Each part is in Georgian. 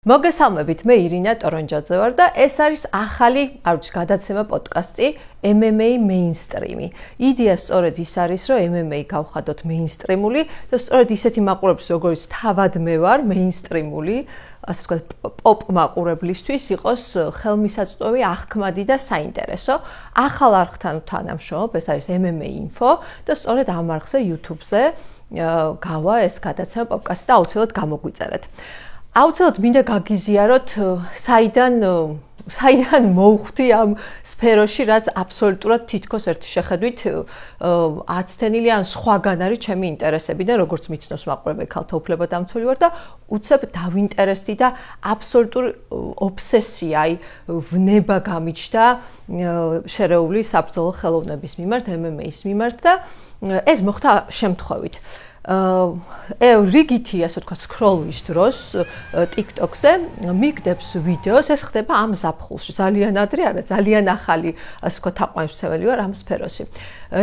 მოგესალმებით, მე ირინა ტორონჯაძე ვარ და ეს არის ახალი, გადაცემა პოდკასტი MMA მეინსტრიმი. იდეა სწორედ ის არის, რომ MMA გავხადოთ მეინსტრიმული და სწორედ ისეთი მაყურებლის, როგორც თავად მე ვარ, მეინსტრიმული, ასე ვთქვათ, პოპ მაყურებლისთვის იყოს ხელმისაწვდომი, აღქმადი და საინტერესო. ახალ არხთან თანამშრომლობ, ეს არის MMA Info და სწორედ ამ არხზე YouTube-ზე გავა ეს გადაცემა პოდკასტი და აუცილებლად გამოგვიწერეთ. აუცილებლად მინდა გაგიზიაროთ, საიდან მოვხვდი ამ სფეროში, რაც აბსოლუტურად თითქოს ერთი შეხედვით აცდენილი ან სხვაგან არის ჩემი ინტერესები და როგორც მიცნობს მაყურებელი ქალთა უფლებადამცველი ვარ და უცებ დავინტერესდი და აბსოლუტური ობსესია, ვნება გამიჩნდა შერეული საბრძოლო ხელოვნების მიმართ, MMA-ის მიმართ და ეს მოხდა შემთხვევით. რიგითი, ასე ვთქვათ, სკროლვის დროს TikTok-ზე მიგდებს ვიდეოს, ეს ხდება ამ ზაფხულში, ძალიან ადრე არა, ძალიან ახალი, ასე ვთქვათ, თაყვანისმცემელი ვარ ამ სფეროში.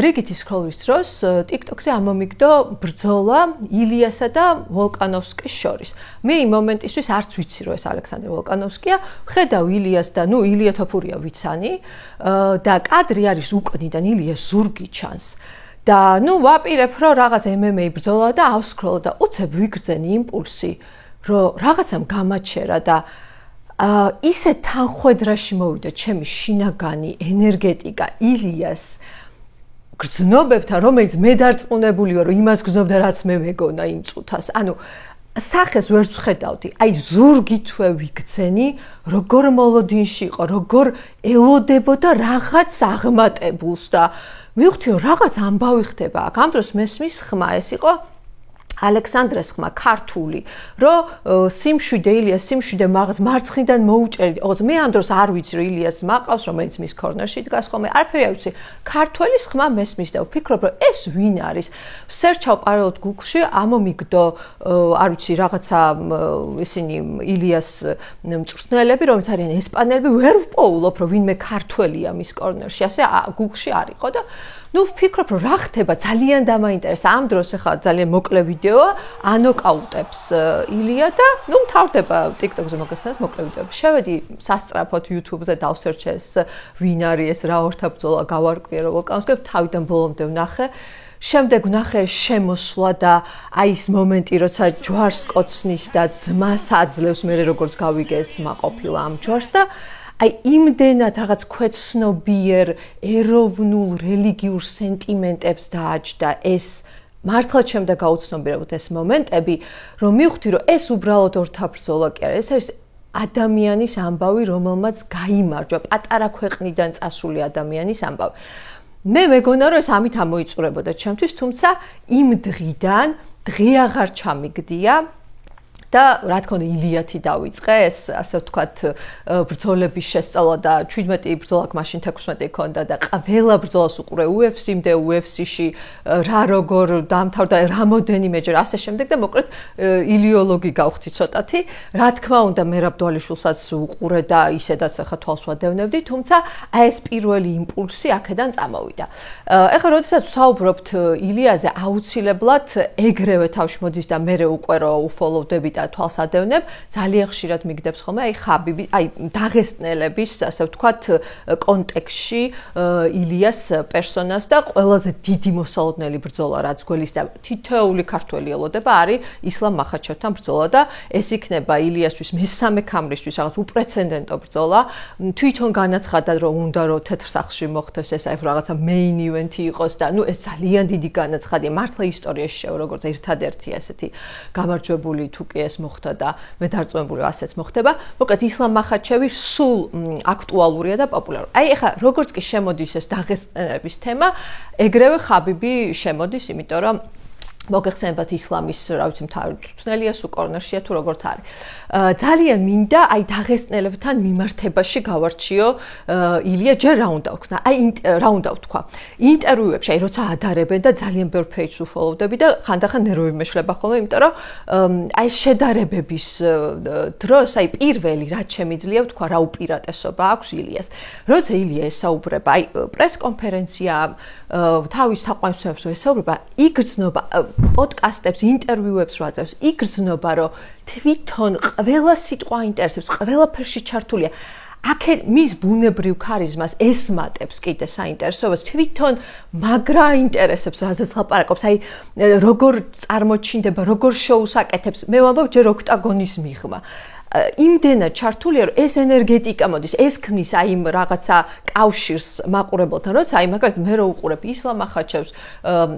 რიგითი სკროლვის დროს TikTok-ზე ამომიგდო ბრძოლა ილიასა და ვოლკანოვსკის შორის. მე იმ მომენტისთვის არც ვიცი, რომ ეს ალექსანდრე ვოლკანოვსკია, ხედავ ილიას და ილია თოფურია ვიცანი და კადრი არის უკნიდან ილიას ზურგი ჩანს. და ვაპირებ, რომ რაღაც MMA ბრძოლა და ავსკროლ და უცებ ვიგრძენ იმპულსი, რომ რაღაცამ გამაჩერა და ისე თანხვედრაში მოვიდა ჩემი შინაგანი ენერგეტიკა ილიას გრძნობებთან, რომელიც მე დარწმუნებული ვარ, რომ იმას გრძნობდა, რაც მე მეგონა იმ წუთას. სახეს ვერ ვხედავდი, ზურგითვე ვიგრძენი, როგორ მოლოდინში იყო, როგორ ელოდებოდა რაღაც აღმატებულს და მივხვდი, რომ რაღაც ამბავი ხდება აქ. ამ დროს მესმის ხმა, ეს იყო ალექსანდრეს ხმა, ქართული, რომ სიმშვიდე ილიას სიმშვიდე მაღაზ მარცხნიდან მოუჭერდი. ოღონდ მე ამ დროს არ ვიცი, რომ ილიას მაყავს, რომელიც მის კორნერში დგას ხოლმე. არაფერი არ ვიცი. ქართველის ხმა მესმის და ვფიქრობ, რომ ეს ვინ არის? სერჩავ პარალელურად Google-ში, ამომიგდო, არ ვიცი, რაღაცა ისინი ილიას მწვრთნელები, რომელიც არიან ესპანელები, ვერ ვპოულობ, რომ ვინმე ქართველია მის კორნერში. ასე Google-ში არ იყო და ვფიქრობ, რომ რა ხდება, ძალიან დამაინტერესა. ამ დროს ახლა ძალიან მოკლე ვიდეოა, ანოკაუტებს ილია და მთავრდება TikTok-ზე მოგესალმებით მოკლე ვიდეოები. შევედი სასწრაფოდ YouTube-ზე დავსერჩე ეს ვინ არის ეს რა ორთაბრძოლა გავარკვიე რომ ვოლკანოვსკი თავიდან ბოლომდე ვნახე. შემდეგ ვნახე შემოსვლა და ის მომენტი, როცა ჯვარს კოცნის და ძმას აძლევს, მე როგორც გავიგე ეს ძმა ყოფილა ამ ჯვარს და იმდენად რაღაც ქვეცნობიერ, ეროვნულ, რელიგიურ სენტიმენტებს დააჯდა ეს მართლა ჩემდა გაუცნობიერებოდ ეს მომენტები, რომ მივხვდი, რომ ეს უბრალოდ ორთაბრძოლა კი არა, ეს არის ადამიანის ამბავი, რომელმაც გაიმარჯვა, პატარა ქვეყნიდან წასული ადამიანის ამბავი. მე მეგონა, რომ ეს ამით ამოიწურებოდა ჩემთვის, თუმცა იმ დღიდან დღე აღარ ჩამიგდია და რა თქმა უნდა ილიათი დავიწყე ეს ასე ვთქვათ ბრძოლების შესწავლა და 17 ბრძოლა მაშინ 16 ქონდა და ყველა ბრძოლას უყურე UFC-მდე UFC-ში რა როგორ დამთავრდა რამოდენიმეჯერ ასე შემდეგ და მოკლედ ილიოლოგი გავხდი ცოტათი რა თქმა უნდა მერაბ დვალიშვილსაც უყურე და ისედაც ახლა თვალს ვადევნებდი თუმცა ეს პირველი იმპულსი აქედან წამოვიდა ეხლა როდესაც ვსაუბრობთ ილიაზე აუცილებლად ეგრევე თავში მოდის და მე უკვე რო uffollow-დები და თვალს ადევნებ, ძალიან ხშირად მიგდებს ხოლმე ხაბიბი, დაღესტნელების, ასე ვთქვათ, კონტექსტში ილიას პერსონას და ყველაზე დიდი მოსალოდნელი ბრძოლა, რაც გველის და თითოეული ქართველი ელოდება, არის ისლამ მახაჩევთან ბრძოლა და ეს იქნება ილიასთვის მესამე ქამრისთვის რაღაც უპრეცედენტო ბრძოლა. თვითონ განაცხადა, რომ უნდა რომ თეთრ სახლში მოხდეს ეს რაღაცა main event-ი იყოს და ეს ძალიან დიდი განაცხადია. მართლა ისტორიაში შევა როგორც ერთადერთი ასეთი გამარჯვებული თუკი ეს მოხდა და მე დარწმუნებული ასეც მოხდება. მოკლედ ისლამ მახაჩევი სულ აქტუალურია და პოპულარულია. ეხლა როგორც კი შემოდის ეს დაღესტნელების თემა, ეგრევე ხაბიბი შემოდის, იმიტომ რომ მოგეხსენებათ ისლამის, რა ვიცი, მწვრთნელია სულ კორნერშია თუ როგორც არის. ძალიან მინდა დაღესტნელებთან მიმართებაში გავარჩიო ილია ჯერ რა უნდა ვქნა. რა უნდა ვთქვა. ინტერვიუებში, როცა ადარებენ და ძალიან ბევრ page-ს uffollow-დები და ხანდახან ნერვები მეშლება ხოლმე, იმიტომ რომ შედარებების დროს, პირველი რაც შემიძლია ვთქვა, რა უპირატესობა აქვს ილიას. როცა ილია ესაუბრება, პრეს-კონფერენცია თავის თაყვანისმცემლებს ესაუბრება, იგრძნობა პოდკასტებს, ინტერვიუებს რო აწევს, იგრძნობა, რომ თვითონ ყველა სიტყვა ინტერესებს, ყველაფერში ჩართულია. აქეთ მის ბუნებრივ ქარიზმას ესმატებს კიდე საინტერესოებას, თვითონ მაგრა ინტერესებს, რაზეც ლაპარაკობს, აი როგორ წარმოჩინდება, როგორ შოუს აკეთებს, მე ვამბობ ჯერ ოქტაგონის მიღმა. იმდენად ჩართულია, რომ ეს ენერგეტიკა მოდის, ეს ქმნის აი იმ რაღაცა კავშირს მაყურებელთან, როცა აი მაგალითად მე რო უყურებ ისლამ ახაჩევს,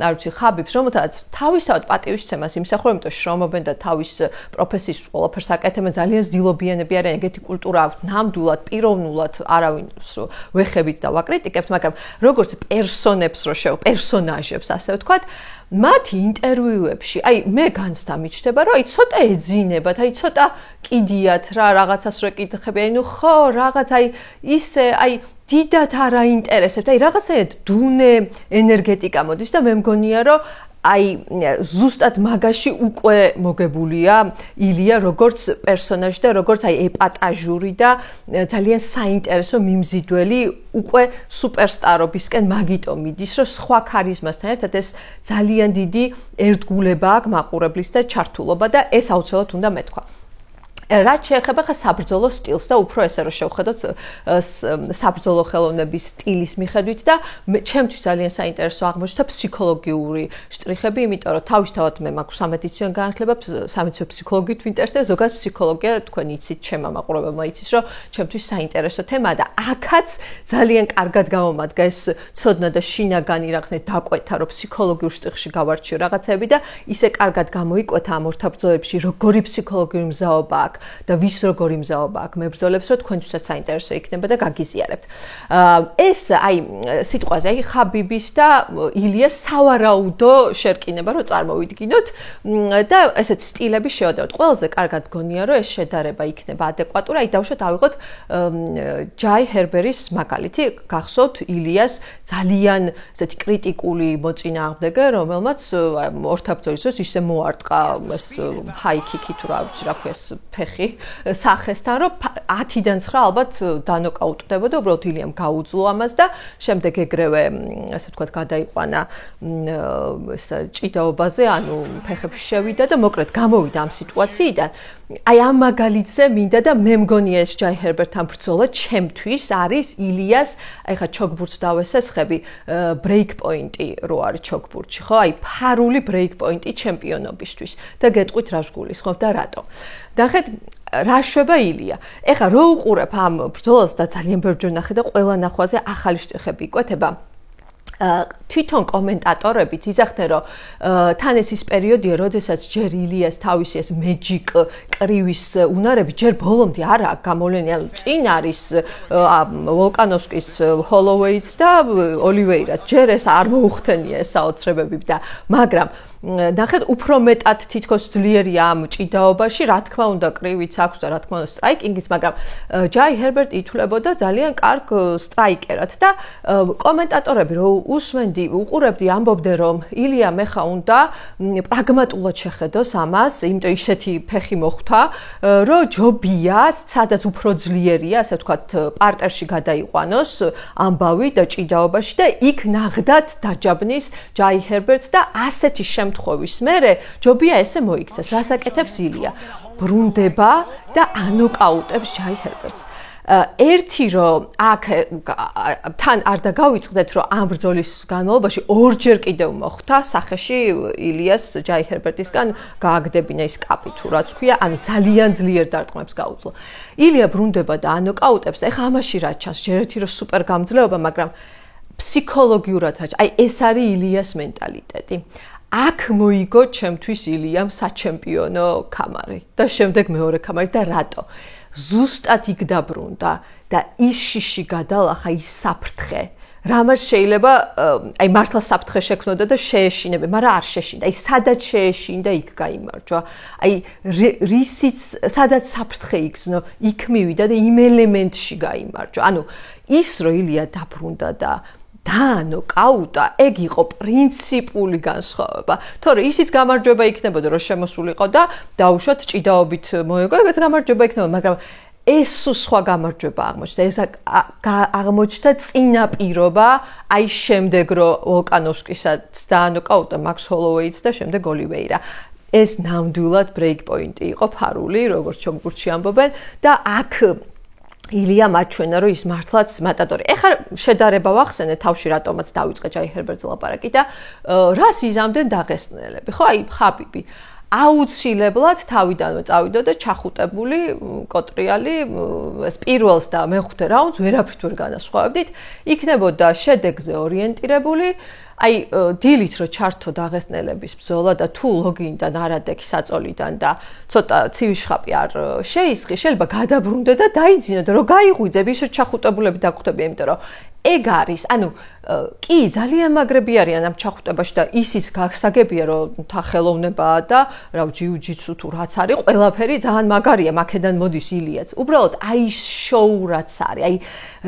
არ ვიცი, ხაბიბს, რომელთაც თავისთავად პატივისცემას იმსახურებენ, იმიტომ შრომობენ და თავის პროფესიის ყველაფერს აკეთებენ, ძალიან ძილობიანები არიან, ეგეთი კულტურა აქვთ, ნამდვილად, პიროვნულად არავინს ვეხებით და ვაკრიტიკებთ, მაგრამ როგორც პერსონებს რო პერსონაჟებს, ასე ვთქვათ, მათი ინტერვიუებში, აი მე განცდა მიჩნდება, რომ აი ცოტა ეძინებათ, აი ცოტა კიდიათ რა რაღაცას რო ეკითხები, აი ნუ ხო რაღაც აი ისე აი დიდად არ აინტერესებთ, აი რაღაცაერთ დუნე ენერგეტიკა მოდის და მე მგონია, რომ აი ზუსტად მაგაში უკვე მოგებულია ილია როგორც პერსონაჟი და როგორც აი ეპატაჟური და ძალიან საინტერესო მიმზიდველი უკვე სუპერსტარობისკენ მაგიტომ მიდის რომ სხვა ქარიზმასთან ერთად ეს ძალიან დიდი ერთგულება აქვს მაყურებლის და ჩართულობა და ეს აუცილებლად უნდა მეთქვა. რაც შეეხება ხა საბრძოლო სტილს და უფრო ესე რომ შევხედოთ საბრძოლო ხელოვნების სტილის მიხედვით და ჩემთვის ძალიან საინტერესო აღმოჩნდა ფსიქოლოგიური შტრიხები, იმიტომ რომ თავისთავად მე მაქვს სამედიცინო განათლება, სამედიცინო ფსიქოლოგიით ვინტერესდება, ზოგადად ფსიქოლოგია თქვენ იცით, ჩემმა მაყურებელმა იცის, რომ ჩემთვის საინტერესო თემაა და აქაც ძალიან კარგად გამომადგა ეს ცოდნა და შინაგანი რაღაცნაირად დაკვეთა, რომ ფსიქოლოგიურ შტრიხში გავარჩიო რაღაცები და ისე კარგად გამოიკვეთა ამ ორთაბრძოლებში, როგორი ფსიქოლოგიური მზაობა აქვს და ვის როგორი მზაობა აქვს მებრძოლებს, რომ თქვენთვისაც საინტერესო იქნება და გაგიზიარებთ. ეს აი სიტყვაზე, აი ხაბიბის და ილიას სავარაუდო შერკინება რო წარმოვიდგინოთ და ესეთ სტილები შევადაროთ. ყველაზე კარგად გონია, რომ ეს შედარება იქნება ადეკვატური. აი დავუშვათ ავიღოთ ჯაი ჰერბერის მაგალითი, გახსოვთ ილიას ძალიან ესეთი კრიტიკული მოწინააღმდეგე, რომელმაც ორთაბრძოლის დროს ისე მოარტყა ეს ჰაიკიკი თუ რა ვიცი რა ქვია ფეხი სახესთან, რომ 10-დან 9 ალბათ დანოკაუტდებოდა, უბრალოდ ილიამ გაუძლო ამას და შემდეგ ეგრევე, ასე ვთქვათ, გადაიყვანა ეს ჭიდაობაზე, ანუ ფეხებში შევიდა და მოკლედ გამოვიდა ამ სიტუაციიდან. აი ამ მაგალითზე მინდა და მე მგონია ეს ჯაი ჰერბერთან ბრძოლა ჩემთვის არის ილიას, აი ხა ჩოგბურთს დავესესხები, ბრეიკ პოინტი რო არის ჩოგბურთში, ხო? აი ფარული ბრეიკ პოინტი ჩემპიონობისთვის და გეტყვით რა გულისხმობ და რატო. ნახეთ რა შვება ილია. ეხლა რო უყურებ ამ ბრძოლას და ძალიან ბევრჯერ ნახე და ყველა ნახვაზე ახალი შტრიხები იკვეთება. თვითონ კომენტატორებიც იძახდნენ, რომ თან ეს ის პერიოდია, როდესაც ჯერ ილიას თავისი ეს მეჯიკ კრივის უნარები ჯერ ბოლომდე არ აქვს გამოვლენილი, ანუ წინ არის ვოლკანოვსკის ჰოლოვეიც და ოლივეირა. ჯერ ეს არ მოუხდენია ეს საოცრებები და მაგრამ ნახეთ უფრო მეტად თითქოს ძლიერია ამ ჭიდაობაში, რა თქმა უნდა კრივიც აქვს და რა თქმა უნდა სტრაიკინგიც, მაგრამ ჯაი ჰერბერტი ითვლებოდა ძალიან კარგ სტრაიკერად და კომენტატორები რო უსმენდი, უყურებდი, ამბობდნენ რომ ილია მეხა უნდა პრაგმატულად შეხედოს ამას, იმიტომ ისეთი ფეხი მოხვდა, რომ ჯობია, სადაც უფრო ძლიერია, ასე ვთქვათ, პარტერში გადაიყვანოს ამბავი და ჭიდაობაში და იქ ნაღდად დაჯაბნის ჯაი ჰერბერტს და ასეთი შემთხვევის მერე ჯობია ესე მოიქცეს, რას აკეთებს ილია? ბრუნდება და ანოკაუტებს ჯაი ჰერბერტს. ერთი რომ აქ თან არ დაგავიწყდეთ, რომ ამ ბრძოლის განმავლობაში ორჯერ კიდევ მოხდა სახეში ილიას ჯაი ჰერბერტისგან გააგდებინა ის კაპი თუ რაც ქვია, ანუ ძალიან ძლიერ დარტყმებს გაუძლო. ილია ბრუნდება და ანოკაუტებს, ეხა ამაში რა ჩანს, ჯერ ერთი რომ სუპერ გამძლეობა, მაგრამ ფსიქოლოგიურად რა, აი ეს არის ილიას მენტალიტეტი. აქ მოიგო ჩემთვის ილიამ საჩემპიონო ქამარი და შემდეგ მეორე ქამარი და რატო? ზუსტად იქ დაბრუნდა და ის შიში გადალახა ის საფრთხე. რამაც შეიძლება აი მართლა საფრთხე შექმნოდა და შეეშინებე, მაგრამ არ შეშინდა. აი სადაც შეეშინდა იქ გაიმარჯვა. აი რისიც სადაც საფრთხე იგრძნო, იქ მივიდა და იმ ელემენტში გაიმარჯვა. ანუ ის რო ილია დაბრუნდა და დაანოკაუტა, ეგ იყო პრინციპული განსხვავება. თორე ისიც გამარჯვება იქნებოდა, რომ შემოსულიყო და დაუშვათ ჭიდაობით მოეგო, ეგაც გამარჯვება იქნებოდა, მაგრამ ეს სხვა გამარჯვება აღმოჩნდა. ეს აღმოჩნდა წინაპირობა, აი შემდეგ რომ ვოლკანოვსკისაც დაანოკაუტა მაქს ჰოლოვეიც და შემდეგ ოლივეირა. ეს ნამდვილად break point-ი იყო ფარული, როგორც ჩოგბურთში ამბობენ და აქ ილია მაჩვენა რომ ის მართლაც მატადორი. ეხლა შედარება ვახსენე თავში რატომაც დავიწყე ჯაი ჰერბერტს ლაპარაკი და რას იზამდნენ დაღესტნელები. ხო, აი ხაბიბი აუცილებლად თავიდანვე წავიდა და ჩახუტებული კოტრიალი ეს პირველს და მეხუთე რაუნდს ვერაფრით ვერ განასხვავებდით. იქნებოდა შედეგზე ორიენტირებული. აი დილით რო ჩართო დაღესტნელების ბრძოლა და თუ ლოგინიდან არადექი საწოლიდან და ცოტა ცივი შხაპი არ შეისხი, შეიძლება გადაბრუნდე და დაიძინო და რო გაიღვიძებ ისე ჩახუტებულები დაგხვდებიან, იმიტომ რომ ეგ არის, ანუ კი ძალიან მაგრები არიან ამ ჩახუტებაში და ისიც გასაგებია რომ ხელოვნებაა და რა ჯიუ-ჯიტსუ თუ რაც არის, ყველაფერი ძალიან მაგარია, მაქედან მოდის ილიაც. უბრალოდ აი შოუ რაც არის, აი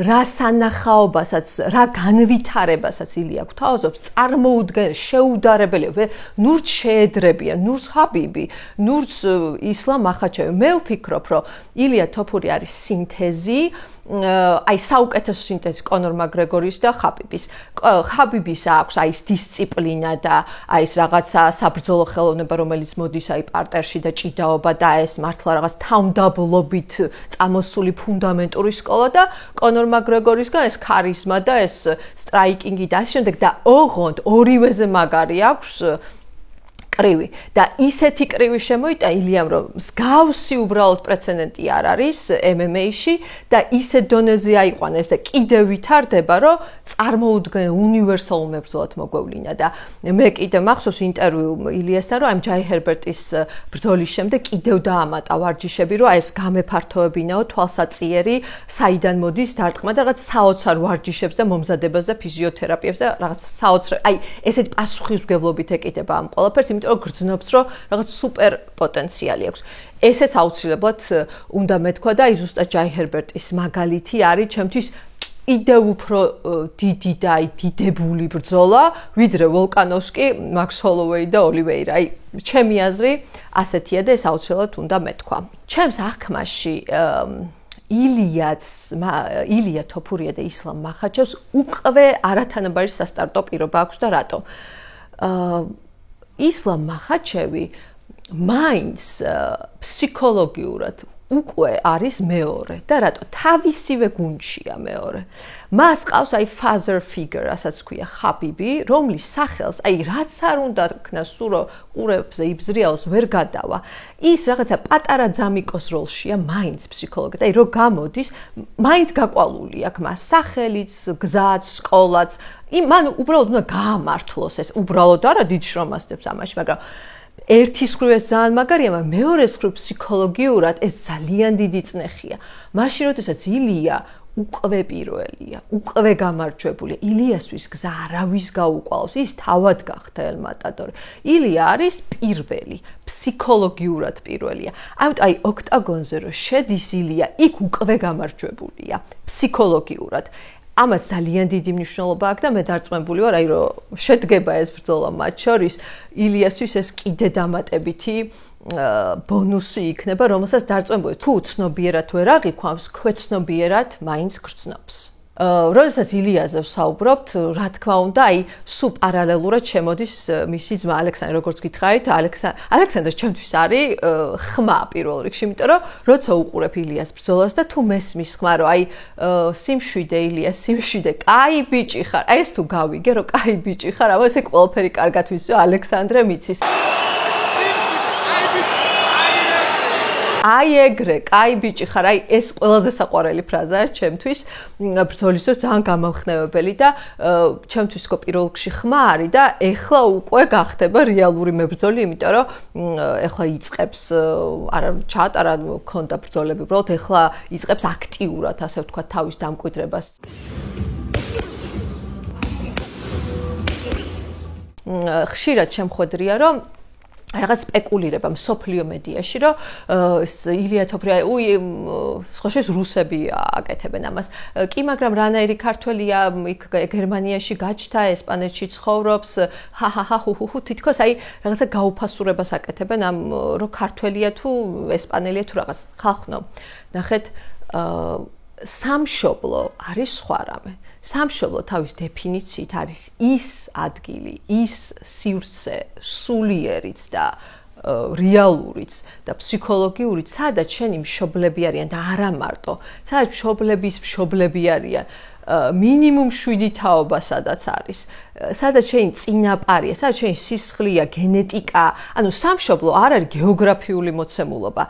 რა სანახაობასაც, რა განვითარებასაც ილია გვთავაზობს, წარმოუდგენ შეუდარებელია, ნურც შეედრებიან, ნურც ხაბიბი, ნურც ისლამ მახაჩევი. მე ვფიქრობ, რომ ილია თოფური არის სინთეზი აი საუკეთესო სინთეზი კონორ მაკგრეგორის და ხაბიბის. ხაბიბის აქვს აი ეს დისციპლინა და აი ეს რაღაცა საბრძოლო ხელოვნება, რომელიც მოდის აი პარტერში და ჭიდაობა და ეს მართლა რაღაც თავმდაბლობით წამოსული ფუნდამენტური სკოლა და კონორ მაკგრეგორისგან ეს ქარიზმა და ეს სტრაიკინგი და ასე შემდეგ და ოღონდ ორივეზე მაგარი აქვს კრივი და ისეთი კრივი შემოიტა ილიამ რომ მსგავსი უბრალოდ პრეცედენტი არ არის MMA-ში და ისე დონეზე აიყვანა ეს და კიდევ ვითარდება რომ წარმოუდგენ უნივერსალურ მებრძოლად მოგვევლინა და მე კიდე მახსოვს ინტერვიუ ილიასთან რომ ამ ჯაი ჰერბერტის ბრძოლის შემდეგ კიდევ დაამატა ვარჯიშები რომ ეს გამეფართოებინაო თვალსაწიერი საიდან მოდის დარტყმა და რაღაც საოცარ ვარჯიშებს და მომზადებას და ფიზიოთერაპიებს და რაღაც საოცარ აი ესეთი პასუხისმგებლობით ეკიდება ამ ყველაფერს რომ გრძნობს რომ რაღაც სუპერ პოტენციალი აქვს. ესეც აუცილებლად უნდა მეთქვა და აი ზუსტად ჯაი ჰერბერტის მაგალითი არის ჩემთვის კიდევ უფრო დიდი და აი დიდებული ბრძოლა, ვიდრე ვოლკანოვსკი, მაქს ჰოლოვეი და ოლივეირა. აი ჩემი აზრი ასეთია და ეს აუცილებლად უნდა მეთქვა. ჩემს აღქმაში ილია თოფურია და ისლამ მახაჩევს უკვე არათანაბარი სასტარტო პირობა აქვს და რატო? ისლამ მახაჩევი მაინც ფსიქოლოგიურად უკვე არის მეორე და რატო თავისივე გუნდშია მეორე. მას ყავს აი father figure, რასაც ქვია ხაბიბი, რომლის სახელს აი რაც არ უნდა ქნას სურო ყურებზე იბზრიალოს ვერ გადავა. ის რაღაცა პატარა ძამიკოს როლშია მაინც ფსიქოლოგი და აი რო გამოდის, მაინც გაყვალული აქვს მას სახელიც, გზაც, სკოლაც. მან უბრალოდ უნდა გაამართლოს ეს, უბრალოდ არა დიდ შრომასდებს ამაში, მაგრამ ერთის მხრივ ეს ძალიან მაგარია, მაგრამ მეორეს მხრივ ფსიქოლოგიურად ეს ძალიან დიდი წნეხია. მაშინ როდესაც ილია უკვე პირველია, უკვე გამარჯვებული, ილიასთვის გზა არავის გაუყვალოს, ის თავად გახდა ელმატადორი. ილია არის პირველი, ფსიქოლოგიურად პირველია. ამიტომ აი ოქტაგონზე რო შედის ილია, იქ უკვე გამარჯვებულია, ფსიქოლოგიურად. ამას ძალიან დიდი მნიშვნელობა აქვს და მე დარწმუნებული ვარ, აი რომ შედგება ეს ბრძოლა მათ შორის, ილიასთვის ეს კიდე დამატებითი ბონუსი იქნება, რომელსაც დარწმუნებული თუ ცნობიერად ვერ აღიქვამს, ქვეცნობიერად მაინც გრძნობს. როდესაც ილიაზე ვსაუბრობთ, რა თქმა უნდა, აი სულ პარალელურად შემოდის მისი ძმა ალექსანდრე, როგორც გითხარით, ალექსანდრე ჩემთვის არის ხმა პირველ რიგში, იმიტომ რომ როცა უყურებ ილიას ბრძოლას და თუ მესმის ხმა, რომ აი სიმშვიდე ილიას, სიმშვიდე, კაი ბიჭი ხარ. აი ეს თუ გავიგე, რომ კაი ბიჭი ხარ, აბა ესე ყველაფერი კარგად ვიცი, ალექსანდრე მიცის. აი ეგრე, კაი ბიჭი ხარ, აი ეს ყველაზე საყვარელი ფრაზაა ჩემთვის, ბრძოლის დროს ძალიან გამამხნევებელი და ჩემთვის პირველ რიგში ხმა არის და ეხლა უკვე გახდება რეალური მებრძოლი, იმიტომ რომ ეხლა იწყებს არა ჩაატარა ქონდა ბრძოლები, უბრალოდ ეხლა იწყებს აქტიურად, ასე ვთქვათ, თავის დამკვიდრებას. ხშირად შემხვედრია, რომ რაღაც სპეკულირება მსოფლიო მედიაში, რომ ილია თოფურია, ხოშეს რუსები აკეთებენ ამას. კი, მაგრამ რანაირი ქართველია იქ გერმანიაში გაჩნდა, ესპანეთში ცხოვრობს, ჰუ, თითქოს აი რაღაცა გაუფასურებას აკეთებენ ამ რომ ქართველია თუ ესპანელია თუ რაღაც ხალხნო. ნახეთ, სამშობლო არის სხვა რამე. სამშობლო თავის დეფინიციით არის ის ადგილი, ის სივრცე, სულიერიც და რეალურიც და ფსიქოლოგიურიც, სადაც შენი მშობლები არიან და არა მარტო, სადაც მშობლები არიან, მინიმუმ 7 თაობა სადაც არის, სადაც შენი წინაპარია, სადაც შენი სისხლია, გენეტიკა, ანუ სამშობლო არ არის გეოგრაფიული მოცემულობა.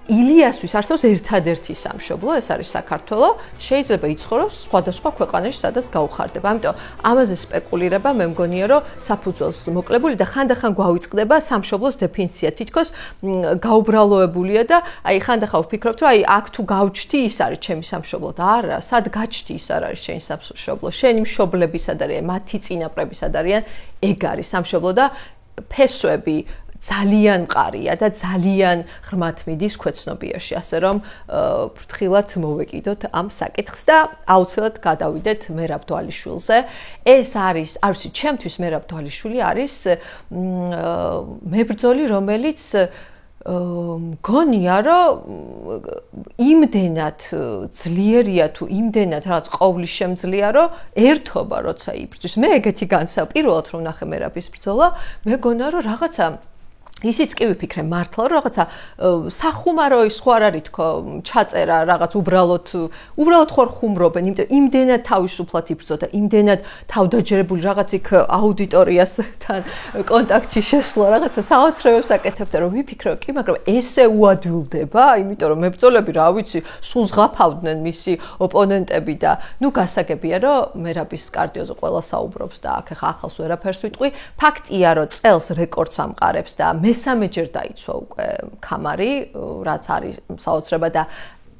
ილიასთვის არსებობს ერთადერთი სამშობლო, ეს არის საქართველო, შეიძლება იცხოვროს სხვადასხვა ქვეყანაში, სადაც გაუხარდება. ამიტომ ამაზე სპეკულირება მე მგონია, რომ საფუძველს მოკლებული და ხანდახან გვავიწყდება სამშობლოს დეფინიცია, თითქოს გაუბრალოებულია და აი ხანდახან ვფიქრობთ, რომ აი აქ თუ გავჩთი, ის არის ჩემი სამშობლო და არა, სად გაჩთი, ის არ არის შენი სამშობლო. შენი მშობლები სად არიან, მათი წინაპრები სად არიან, ეგ არის სამშობლო და ფესვები ძალიან მყარია და ძალიან ღრმად მიდის ქვეცნობიერში, ასე რომ ფრთხილად მოვეკიდოთ ამ საკითხს და აუცილებლად გადავიდეთ მერაბ დვალიშვილზე. ეს არის, არ ვიცი, ჩემთვის მერაბ დვალიშვილი არის მებრძოლი, რომელიც მგონია, რომ იმდენად ძლიერია თუ იმდენად რაღაც ყოვლისშემძლეა, რომ ერთობა როცა იბრძვის. მე ეგეთი განსა პირველად რომ ნახე მერაბის ბრძოლა, მე გონა რომ რაღაცა ისიც კი ვიფიქრე მართლა რომ რაღაცა სახუმარო ის ხო არ არის თქო ჩაწერა რაღაც უბრალოდ ხარ ხუმრობენ იმიტომ იმდენად თავისუფლად იბრძოდა იმდენად თავდაჯერებული რაღაც იქ აუდიტორიასთან კონტაქტში შესვლა რაღაცა საოცრებებს აკეთებდა რომ ვიფიქრე კი მაგრამ ესე უადვილდება იმიტომ რომ მებრძოლები რა ვიცი სულ ზღაფავდნენ მისი ოპონენტები და ნუ გასაგებია რომ მერაბის კარდიოზე ყველა საუბრობს და აქ ახლა ახალს ვერაფერს ვიტყვი ფაქტია რომ წელს რეკორდს ამყარებს და მესამეჯერ დაიცვა უკვე ქამარი, რაც არის საოცრება და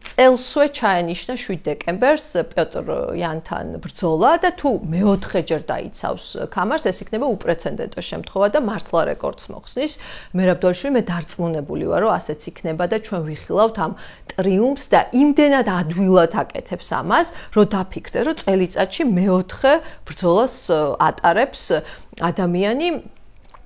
წელსვე ჩაენიშნა 7 დეკემბერს პიოტრ იანთან ბრძოლა და თუ მეოთხეჯერ დაიცავს ქამარს, ეს იქნება უპრეცედენტო შემთხვევა და მართლა რეკორდს მოხსნის. მერაბ დვალიშვილი მე დარწმუნებული ვარ, რომ ასეც იქნება და ჩვენ ვიხილავთ ამ ტრიუმფს და იმდენად ადვილად აკეთებს ამას, რომ დაფიქრდე, რომ წელიწადში მეოთხე ბრძოლას ატარებს ადამიანი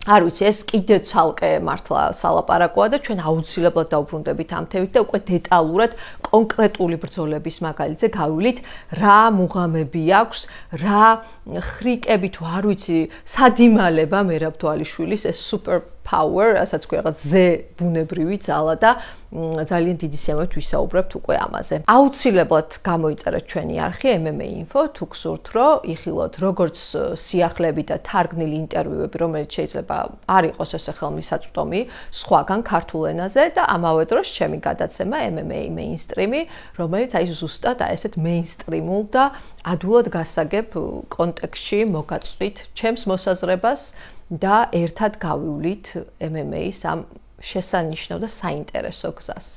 არ ვიცი, ეს კიდე ცალკე მართლა სალაპარაკოა და ჩვენ აუცილებლად დავბრუნდებით ამ თემით და უკვე დეტალურად კონკრეტული ბრძოლების მაგალითზე გავივლით, რა მუღამები აქვს, რა ხრიკები თუ არ ვიცი, სადიმალება მერაბ დვალიშვილის ეს super power, ასაც ქვია რაღაც ზე ბუნებრივი ძალა და ძალიან დიდი სიამოვნებით ვისაუბრებთ უკვე ამაზე. აუცილებლად გამოიწერეთ ჩვენი არხი MMA info, თუ გსურთ რომ იხილოთ როგორც სიახლეები და თარგმნილი ინტერვიუები, რომელიც შეიძლება არ იყოს ესე ხელმისაწვდომი სხვაგან ქართულ ენაზე და ამავე დროს ჩემი გადაცემა MMA mainstream-ი, რომელიც აი ზუსტად ესეთ mainstream-ულ და ადვილად გასაგებ კონტექსტში მოგაწვით ჩემს მოსაზრებას და ერთად გავივლით MMA-ის ამ შესანიშნავ და საინტერესო გზას.